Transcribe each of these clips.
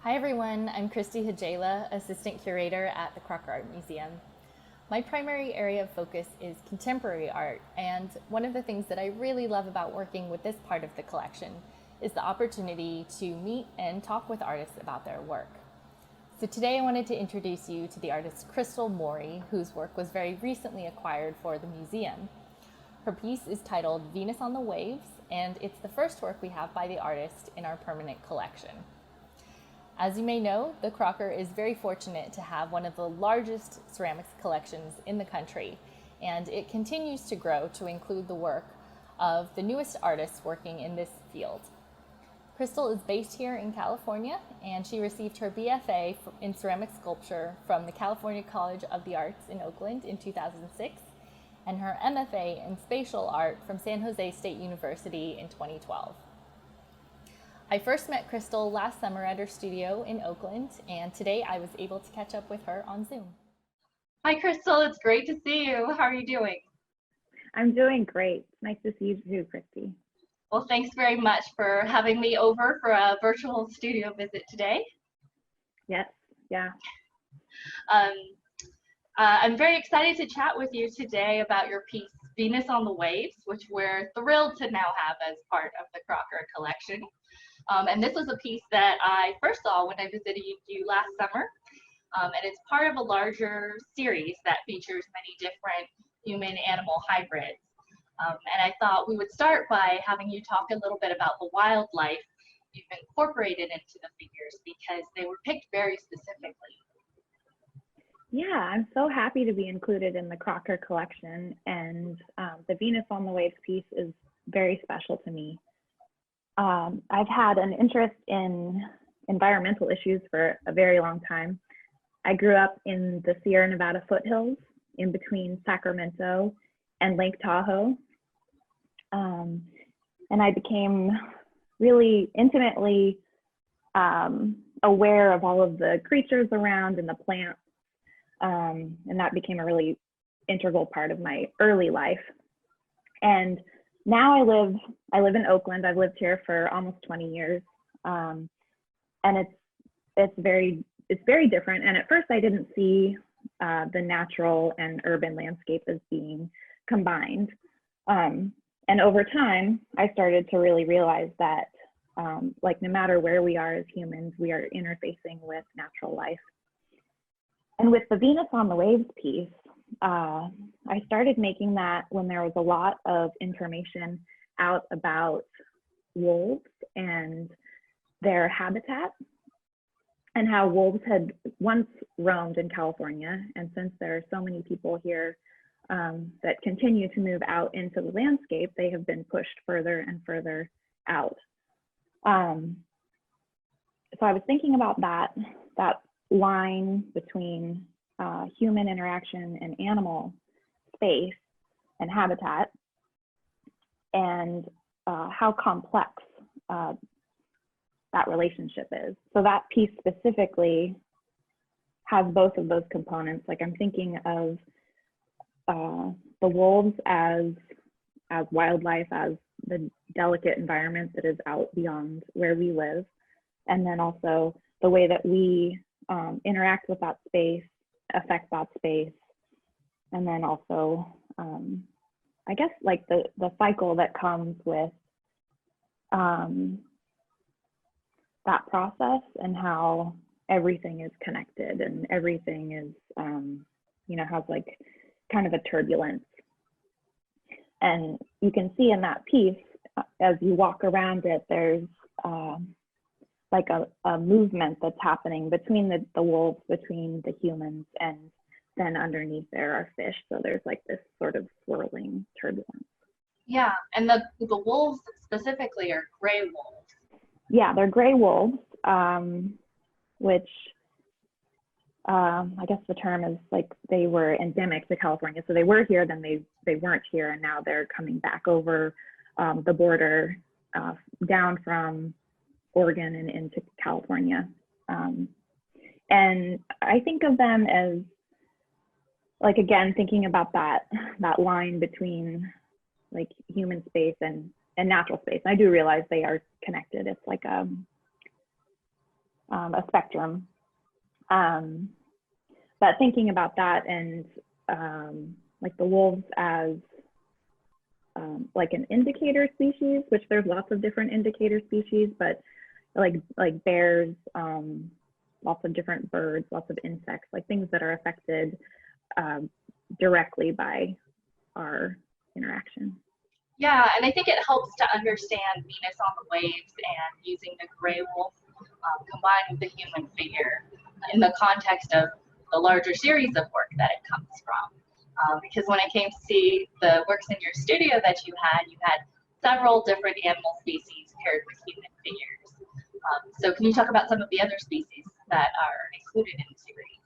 Hi everyone, I'm Christy Hajela, Assistant Curator at the Crocker Art Museum. My primary area of focus is contemporary art, and one of the things that I really love about working with this part of the collection is the opportunity to meet and talk with artists about their work. So today I wanted to introduce you to the artist Crystal Morey, whose work was very recently acquired for the museum. Her piece is titled Venus on the Waves, and it's the first work we have by the artist in our permanent collection. As you may know, the Crocker is very fortunate to have one of the largest ceramics collections in the country, and it continues to grow to include the work of the newest artists working in this field. Crystal is based here in California, and she received her BFA in ceramic sculpture from the California College of the Arts in Oakland in 2006, and her MFA in spatial art from San Jose State University in 2012. I first met Crystal last summer at her studio in Oakland, and today I was able to catch up with her on Zoom. Hi, Crystal. It's great to see you. How are you doing? I'm doing great. Nice to see you too, Christy. Well, thanks very much for having me over for a virtual studio visit today. Yes, yeah. I'm very excited to chat with you today about your piece, Venus on the Waves, which we're thrilled to now have as part of the Crocker collection. And this was a piece that I first saw when I visited you last summer. And it's part of a larger series that features many different human-animal hybrids. And I thought we would start by having you talk a little bit about the wildlife you've incorporated into the figures, because they were picked very specifically. Yeah, I'm so happy to be included in the Crocker collection, and the Venus on the Waves piece is very special to me. I've had an interest in environmental issues for a very long time. I grew up in the Sierra Nevada foothills in between Sacramento and Lake Tahoe. And I became really intimately aware of all of the creatures around and the plants. And that became a really integral part of my early life. And now I live in Oakland. I've lived here for almost 20 years. And it's very different. And at first I didn't see the natural and urban landscape as being combined. And over time, I started to really realize that like no matter where we are as humans, we are interfacing with natural life. And with the Venus on the Waves piece, I started making that when there was a lot of information out about wolves and their habitat, and how wolves had once roamed in California. And since there are so many people here that continue to move out into the landscape, they have been pushed further and further out. So I was thinking about that line between human interaction and animal space and habitat, and how complex that relationship is. So that piece specifically has both of those components. Like I'm thinking of the wolves as wildlife, as the delicate environment that is out beyond where we live, and then also the way that we interact with that space, affect that space, and then also I guess like the cycle that comes with that process, and how everything is connected and everything is has like kind of a turbulence. And you can see in that piece, as you walk around it, there's like a movement that's happening between the wolves, between the humans, and then underneath there are fish. So there's like this sort of swirling turbulence. Yeah, and the wolves specifically are gray wolves. Yeah, they're gray wolves, which I guess the term is like they were endemic to California. So they were here, then they weren't here, and now they're coming back over the border down from Oregon and into California. And I think of them as, like, again, thinking about that line between like human space and natural space. I do realize they are connected. It's like a spectrum. But thinking about that and like the wolves as like an indicator species, which there's lots of different indicator species, but like bears, lots of different birds, lots of insects, like things that are affected directly by our interaction. Yeah, and I think it helps to understand Venus on the Waves and using the gray wolf combined with the human figure in the context of the larger series of work that it comes from. Because when I came to see the works in your studio that you had several different animal species paired with human figures. So can you talk about some of the other species that are included in the series?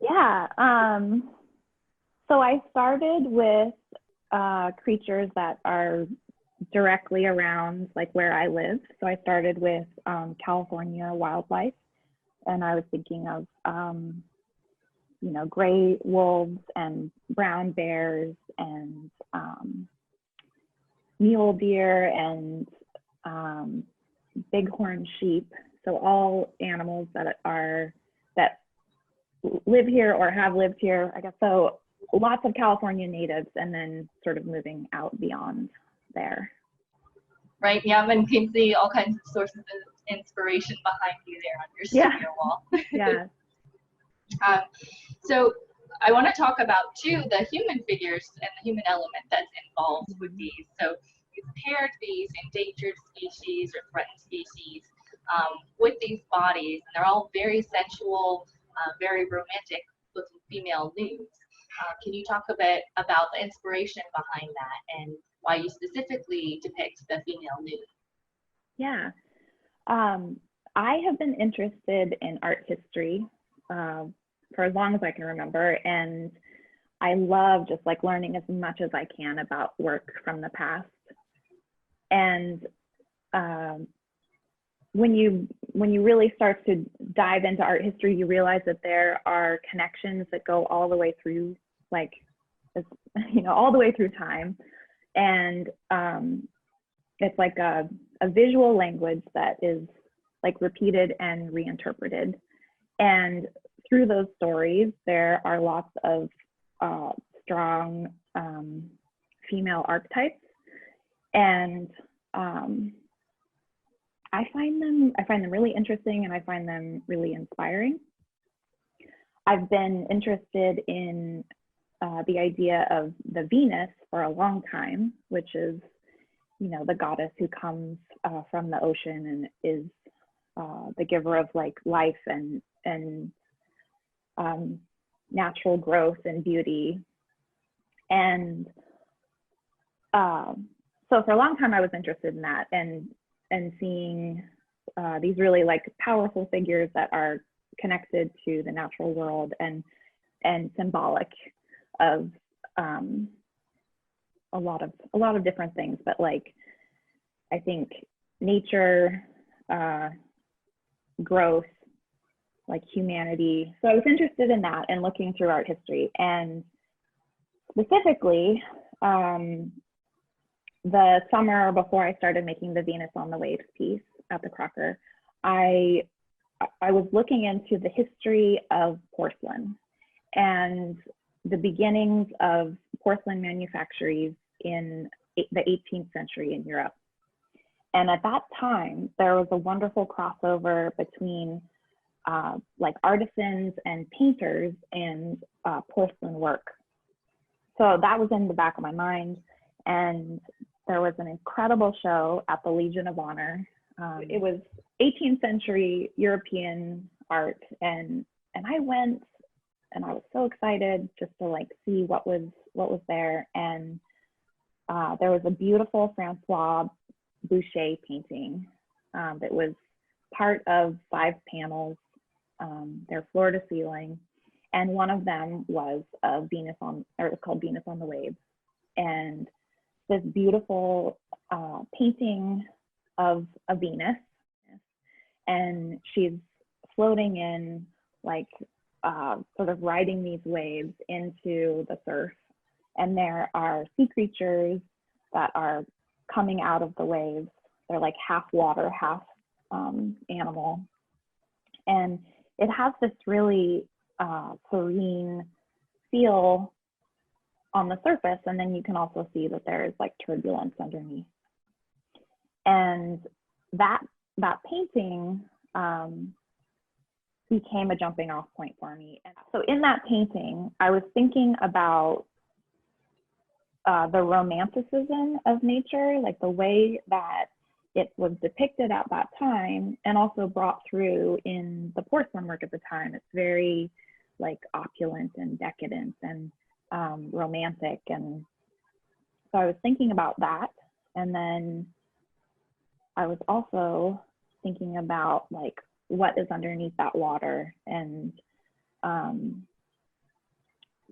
Yeah, so I started with creatures that are directly around like where I live. So I started with California wildlife, and I was thinking of you know, gray wolves and brown bears and mule deer and bighorn sheep. So all animals that live here or have lived here, I guess. So lots of California natives, and then sort of moving out beyond there. Right, yeah, and you can see all kinds of sources of inspiration behind you there on your studio wall. Yeah. So I want to talk about too the human figures and the human element that's involved with these. So you've paired these endangered species or threatened species with these bodies, and they're all very sensual, very romantic looking female nudes. Can you talk a bit about the inspiration behind that and why you specifically depict the female nude? Yeah. I have been interested in art history for as long as I can remember, and I love just like learning as much as I can about work from the past. And when you really start to dive into art history, you realize that there are connections that go all the way through, like, you know, all the way through time. And it's like a visual language that is like repeated and reinterpreted. And through those stories, there are lots of strong female archetypes, and I find them really interesting, and I find them really inspiring. I've been interested in the idea of the Venus for a long time, which is, you know, the goddess who comes from the ocean and is the giver of like life and natural growth and beauty. And so for a long time I was interested in that, and seeing these really like powerful figures that are connected to the natural world and symbolic of a lot of different things, but like I think nature, growth, like humanity. So I was interested in that and looking through art history, and specifically the summer before I started making the Venus on the Waves piece at the Crocker, I was looking into the history of porcelain and the beginnings of porcelain manufactories in the 18th century in Europe. And at that time, there was a wonderful crossover between like artisans and painters and porcelain work. So that was in the back of my mind. And there was an incredible show at the Legion of Honor. It was 18th century European art. And I went, and I was so excited just to like see what was there. And there was a beautiful François Boucher painting that was part of 5 panels. They're floor to ceiling, and one of them was a Venus on, or it was called Venus on the Waves, and this beautiful painting of a Venus, and she's floating in, like sort of riding these waves into the surf, and there are sea creatures that are coming out of the waves. They're like half water, half animal. And it has this really serene feel on the surface, and then you can also see that there is like turbulence underneath. And that painting became a jumping off point for me. And so in that painting, I was thinking about the romanticism of nature, like the way that it was depicted at that time, and also brought through in the porcelain work at the time. It's very like opulent and decadent and romantic. And so I was thinking about that. And then I was also thinking about like what is underneath that water, and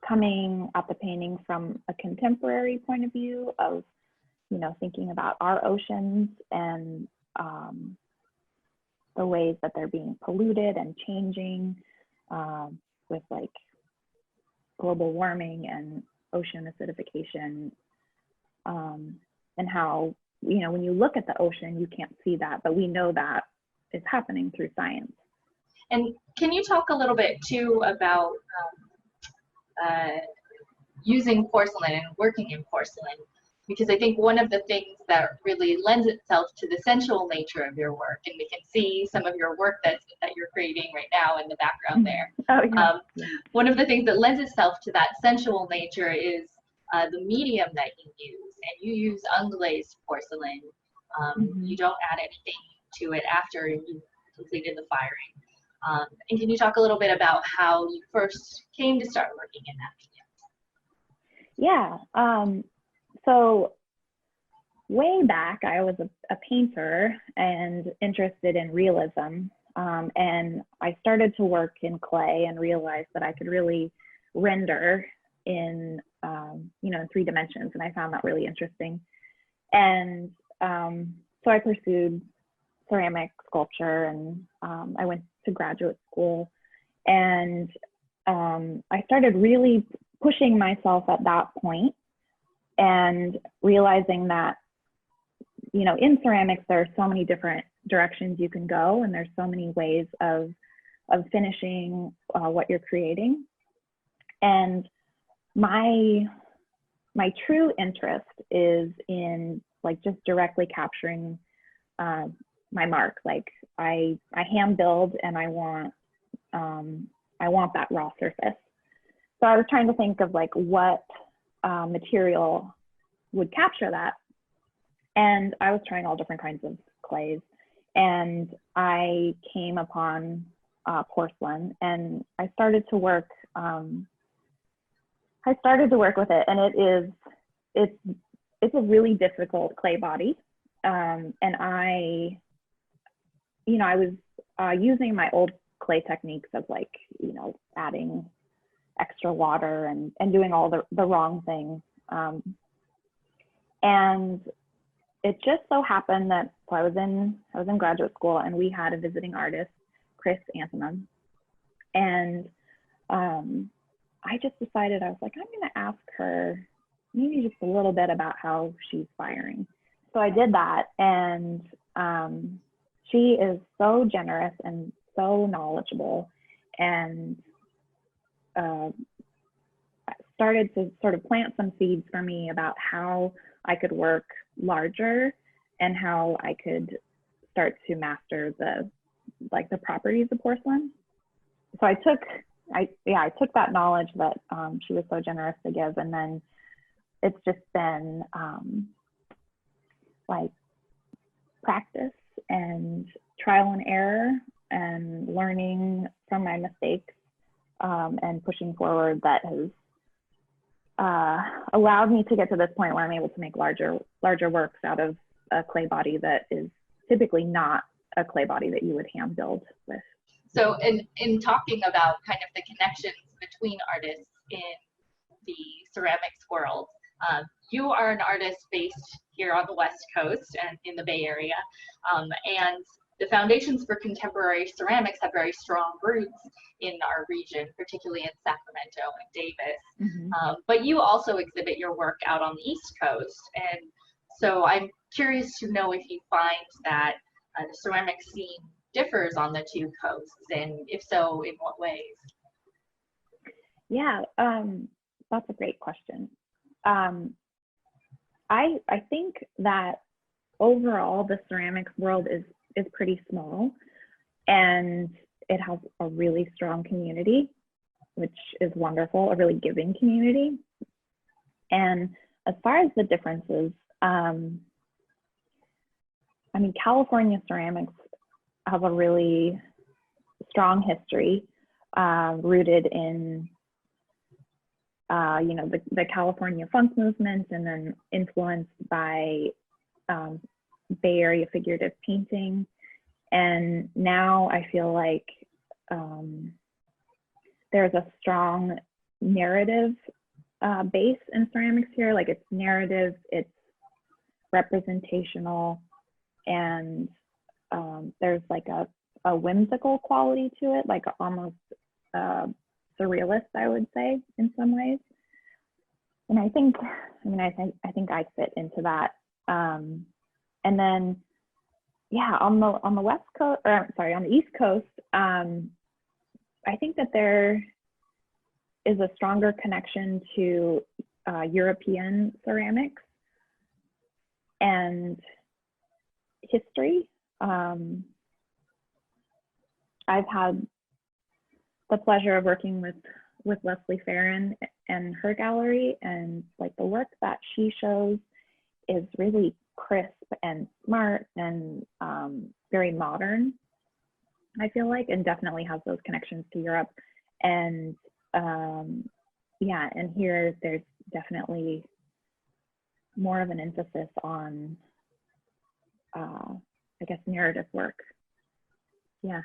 coming at the painting from a contemporary point of view of, you know, thinking about our oceans and the ways that they're being polluted and changing with like global warming and ocean acidification, and how, you know, when you look at the ocean, you can't see that, but we know that is happening through science. And can you talk a little bit too about using porcelain and working in porcelain? Because I think one of the things that really lends itself to the sensual nature of your work, and we can see some of your work that you're creating right now in the background there. Oh, yeah. One of the things that lends itself to that sensual nature is the medium that you use, and you use unglazed porcelain. You don't add anything to it after you completed the firing. And can you talk a little bit about how you first came to start working in that medium? Yeah. So way back, I was a painter and interested in realism. And I started to work in clay and realized that I could really render in, you know, in 3 dimensions. And I found that really interesting. And so I pursued ceramic sculpture, and I went to graduate school. And I started really pushing myself at that point, and realizing that, you know, in ceramics, there are so many different directions you can go, and there's so many ways of finishing what you're creating. And my true interest is in like just directly capturing my mark. Like I hand build, and I want that raw surface. So I was trying to think of like what material would capture that. And I was trying all different kinds of clays, and I came upon porcelain, and I started to work with it. And it's a really difficult clay body. And I was using my old clay techniques of like, you know, adding extra water and doing all the wrong things. And it just so happened that, so I was in graduate school, and we had a visiting artist, Chris Anthony. And I just decided, I was like, I'm gonna ask her maybe just a little bit about how she's firing. So I did that, and she is so generous and so knowledgeable, and started to sort of plant some seeds for me about how I could work larger and how I could start to master the properties of porcelain. So I took that knowledge that she was so generous to give, and then it's just been like practice and trial and error and learning from my mistakes, and pushing forward, that has allowed me to get to this point where I'm able to make larger works out of a clay body that is typically not a clay body that you would hand build with. So in talking about kind of the connections between artists in the ceramics world, you are an artist based here on the West Coast and in the Bay Area, and the foundations for contemporary ceramics have very strong roots in our region, particularly in Sacramento and Davis. But you also exhibit your work out on the East Coast. And so I'm curious to know if you find that the ceramic scene differs on the two coasts, and if so, in what ways? Yeah, that's a great question. I think that overall the ceramics world is pretty small, and it has a really strong community, which is wonderful, a really giving community. And as far as the differences, I mean, California ceramics have a really strong history, rooted in you know, the California funk movement, and then influenced by Bay Area figurative painting. And now I feel like there's a strong narrative base in ceramics here. Like, it's narrative, it's representational, and there's like a whimsical quality to it, like almost surrealist, I would say, in some ways. And I think I fit into that. And then, yeah, on the West Coast, or sorry, on the East Coast, I think that there is a stronger connection to European ceramics and history. I've had the pleasure of working with Leslie Farron and her gallery, and like the work that she shows is really crisp and smart and very modern, I feel like, and definitely has those connections to Europe. And yeah, and here there's definitely more of an emphasis on I guess narrative work. Yeah.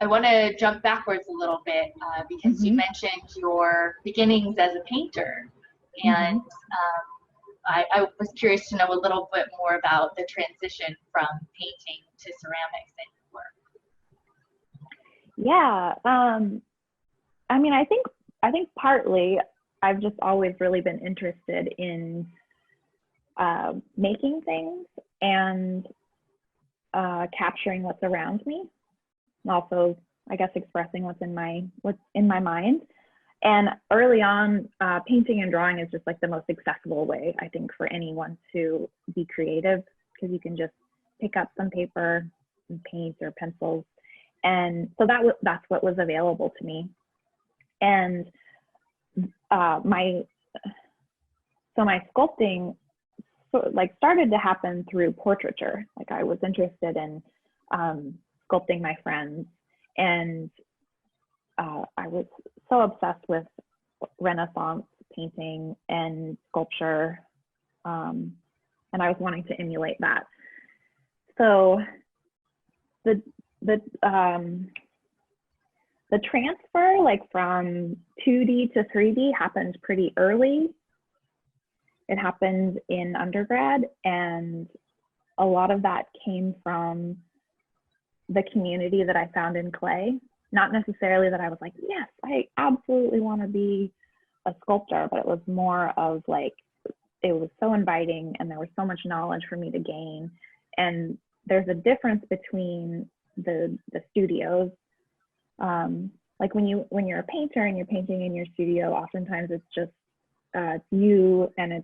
I want to jump backwards a little bit because you mentioned your beginnings as a painter, and I was curious to know a little bit more about the transition from painting to ceramics in your work. Yeah, I mean, I think partly I've just always really been interested in making things and capturing what's around me. Also, I guess, expressing what's in my mind. And early on, painting and drawing is just like the most accessible way, I think, for anyone to be creative, because you can just pick up some paper and paint or pencils. And so that's what was available to me. And my sculpting started to happen through portraiture. Like, I was interested in sculpting my friends, and I was so obsessed with Renaissance painting and sculpture, and I was wanting to emulate that. So the transfer, like, from 2D to 3D happened pretty early. It happened in undergrad, and a lot of that came from the community that I found in clay. Not necessarily that I was like, yes, I absolutely want to be a sculptor, but it was more of like, it was so inviting and there was so much knowledge for me to gain. And there's a difference between the studios. Like, when you're a painter and you're painting in your studio, oftentimes it's just you, and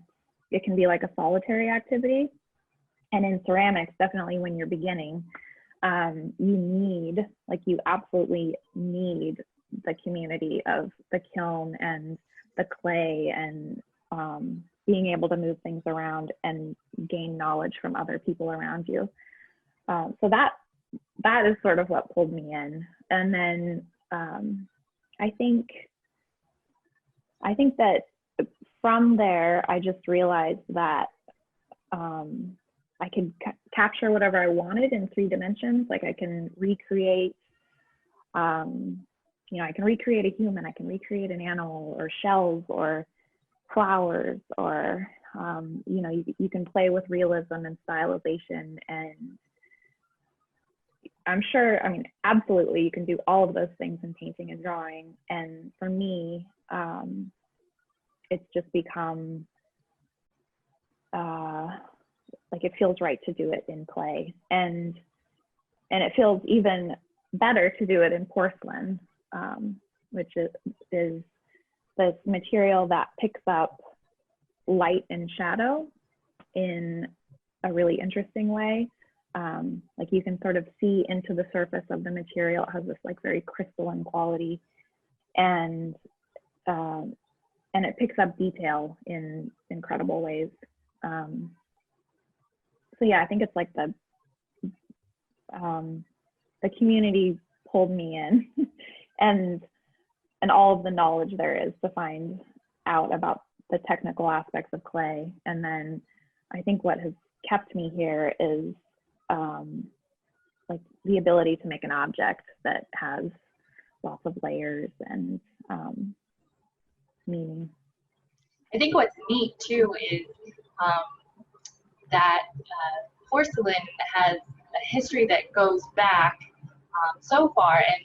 it can be like a solitary activity. And in ceramics, definitely when you're beginning, you absolutely need the community of the kiln and the clay, and being able to move things around and gain knowledge from other people around you. So that is sort of what pulled me in. And then I think that from there, I just realized that I could capture whatever I wanted in 3 dimensions. Like, I can recreate, I can recreate a human, I can recreate an animal, or shells, or flowers, or, you can play with realism and stylization. And I'm sure, absolutely, you can do all of those things in painting and drawing. And for me, it's just become, like, it feels right to do it in clay. And and it feels even better to do it in porcelain, which is this material that picks up light and shadow in a really interesting way. Like you can sort of see into the surface of the material. It has this like very crystalline quality, and it picks up detail in incredible ways. So yeah, I think it's like the community pulled me in, and all of the knowledge there is to find out about the technical aspects of clay. And then I think what has kept me here is like the ability to make an object that has lots of layers and meaning. I think what's neat too is that porcelain has a history that goes back so far, and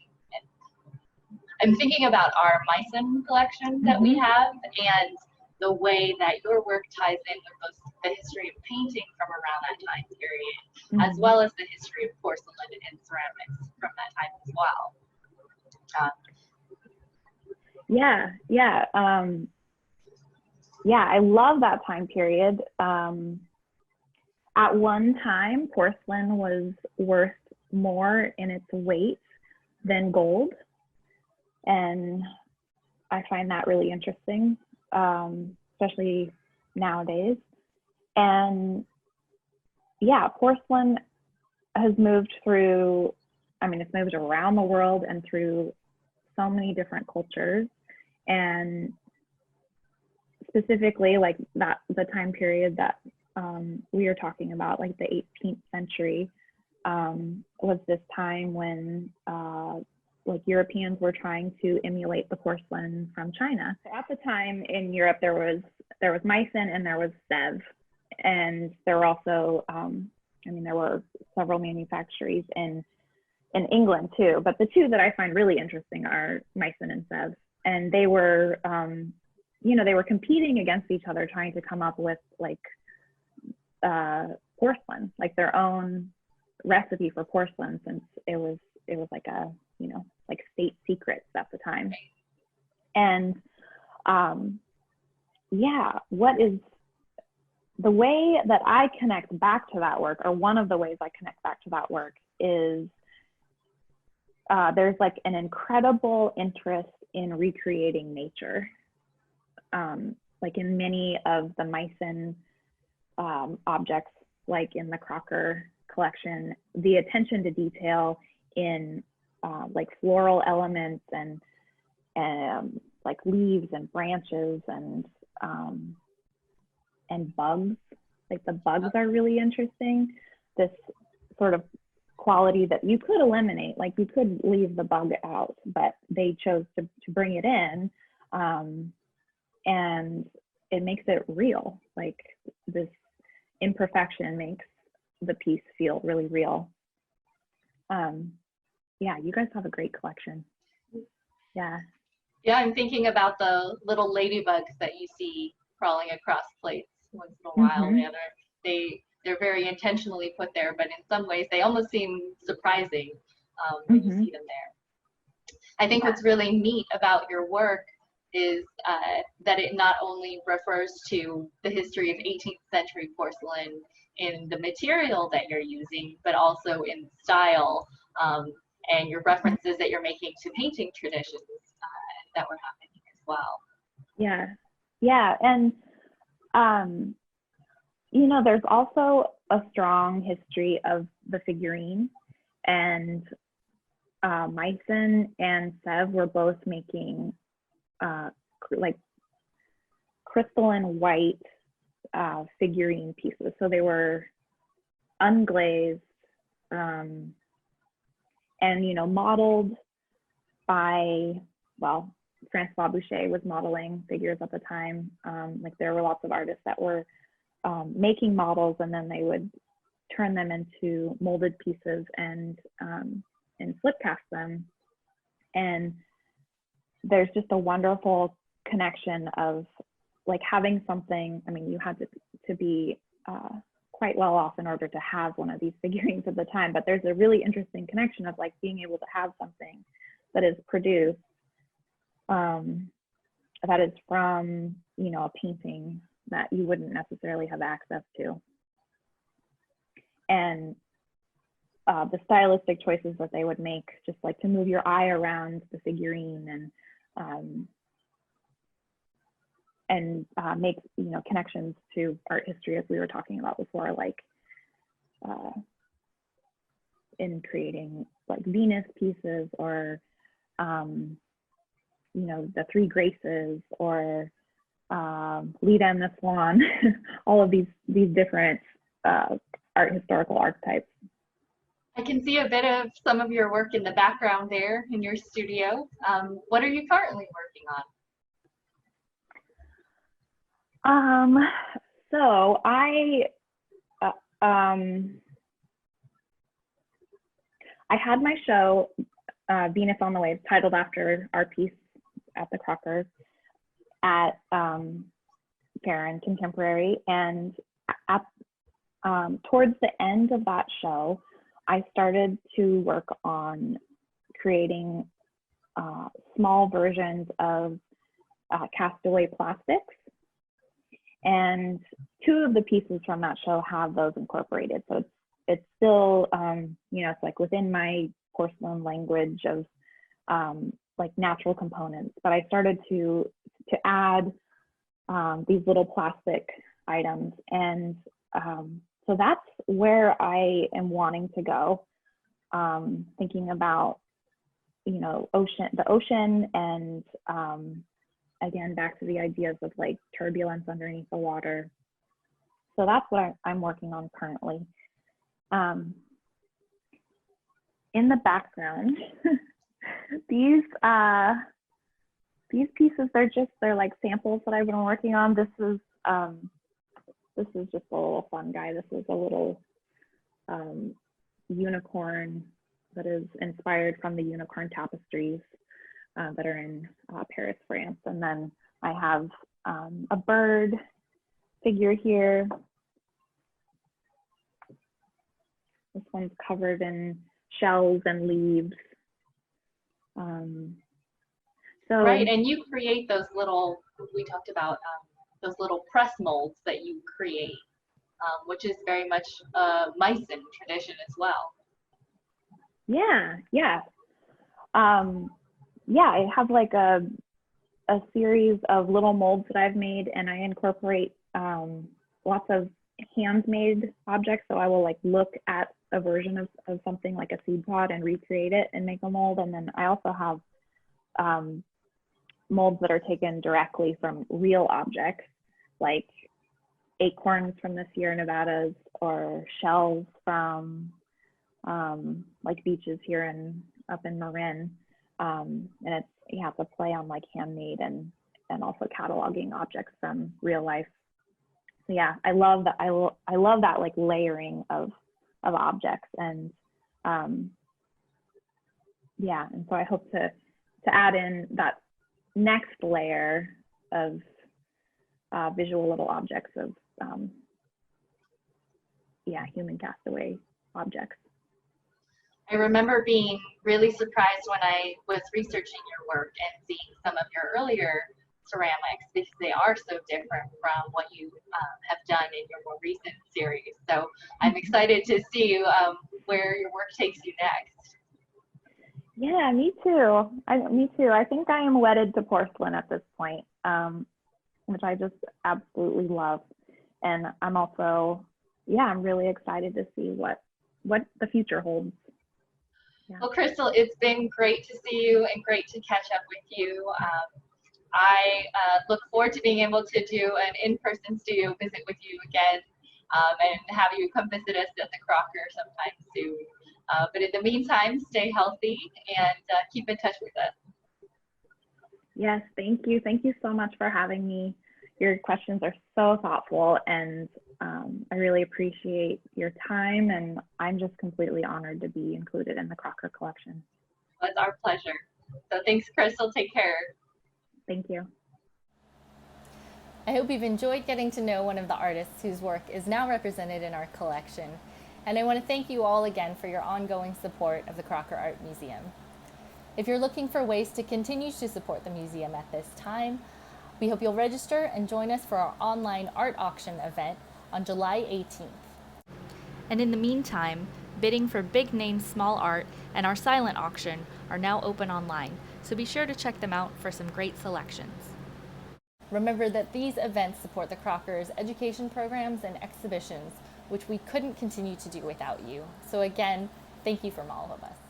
I'm thinking about our Meissen collection that we have, and the way that your work ties in with the history of painting from around that time period, as well as the history of porcelain and ceramics from that time as well. Yeah, I love that time period. At one time, porcelain was worth more in its weight than gold, and I find that really interesting, especially nowadays. And yeah, porcelain has moved through, I mean, it's moved around the world and through so many different cultures. And specifically like that, the time period that we are talking about, like the 18th century, was this time when like Europeans were trying to emulate the porcelain from China. So at the time in Europe, there was Meissen and there was Sèvres, and there were also, I mean, there were several manufactories in England too, but the two that I find really interesting are Meissen and Sèvres. And they were, you know, they were competing against each other, trying to come up with like porcelain, like their own recipe for porcelain, since it was like a, you know, like state secrets at the time. And yeah, what is the way that I connect back to that work, or one of the ways I connect back to that work, is there's like an incredible interest in recreating nature. Like in many of the Meissen objects, like in the Crocker collection, the attention to detail in like floral elements and like leaves and branches and bugs, like the bugs are really interesting. This sort of quality that you could eliminate, like you could leave the bug out, but they chose to bring it in, and it makes it real. Like this imperfection makes the piece feel really real. Yeah, you guys have a great collection. Yeah, I'm thinking about the little ladybugs that you see crawling across plates once in a while. Yeah, they're very intentionally put there, but in some ways they almost seem surprising when you see them there. I think what's really neat about your work is that it not only refers to the history of 18th century porcelain in the material that you're using, but also in style, and your references that you're making to painting traditions that were happening as well. Yeah, and you know, there's also a strong history of the figurine, and Meissen and Sèvres were both making like crystalline white figurine pieces. So they were unglazed, and, you know, modeled by, well, François Boucher was modeling figures at the time. Like there were lots of artists that were making models, and then they would turn them into molded pieces and flip cast them. And there's just a wonderful connection of like having something, I mean, you had to be quite well off in order to have one of these figurines at the time, but there's a really interesting connection of like being able to have something that is produced that is from, you know, a painting that you wouldn't necessarily have access to. And the stylistic choices that they would make, just like to move your eye around the figurine and make, you know, connections to art history, as we were talking about before, like in creating like Venus pieces, or you know, the Three Graces, or Leda and the Swan, all of these different art historical archetypes. I can see a bit of some of your work in the background there in your studio. What are you currently working on? So I had my show, Venus on the Waves, titled after our piece at the Crocker at Farron Contemporary. And at, towards the end of that show, I started to work on creating small versions of castaway plastics. And two of the pieces from that show have those incorporated. So it's still, you know, it's like within my porcelain language of like natural components, but I started to add these little plastic items. And so that's where I am wanting to go, thinking about, you know, the ocean, and again, back to the ideas of like turbulence underneath the water. So that's what I'm working on currently. In the background, these pieces, they're like samples that I've been working on. This is just a little fun guy. This is a little unicorn that is inspired from the unicorn tapestries that are in Paris, France. And then I have a bird figure here. This one's covered in shells and leaves. So Right, and you create those little, we talked about those little press molds that you create, which is very much a Meissen tradition as well. Yeah. I have like a series of little molds that I've made, and I incorporate lots of handmade objects. So I will like look at a version of something like a seed pod and recreate it and make a mold. And then I also have molds that are taken directly from real objects, like acorns from the Sierra Nevadas, or shells from like beaches here up in Marin. And you have to play on like handmade and also cataloging objects from real life. So yeah, I love that. I love that like layering of objects, and yeah, and so I hope to add in that next layer of visual little objects of human castaway objects. I remember being really surprised when I was researching your work and seeing some of your earlier ceramics, because they are so different from what you have done in your more recent series. So I'm excited to see where your work takes you next. Yeah, me too. Me too. I think I am wedded to porcelain at this point, which I just absolutely love. And I'm also, I'm really excited to see what the future holds. Yeah. Well, Crystal, it's been great to see you and great to catch up with you. I look forward to being able to do an in-person studio visit with you again, and have you come visit us at the Crocker sometime soon. But in the meantime, stay healthy and keep in touch with us. Yes, thank you. Thank you so much for having me. Your questions are so thoughtful, and I really appreciate your time, and I'm just completely honored to be included in the Crocker collection. Well, it's our pleasure. So thanks, Crystal. Take care. Thank you. I hope you've enjoyed getting to know one of the artists whose work is now represented in our collection. And I want to thank you all again for your ongoing support of the Crocker Art Museum. If you're looking for ways to continue to support the museum at this time, we hope you'll register and join us for our online art auction event on July 18th. And in the meantime, bidding for Big Name Small Art and our silent auction are now open online, so be sure to check them out for some great selections. Remember that these events support the Crockers' education programs and exhibitions, which we couldn't continue to do without you. So again, thank you from all of us.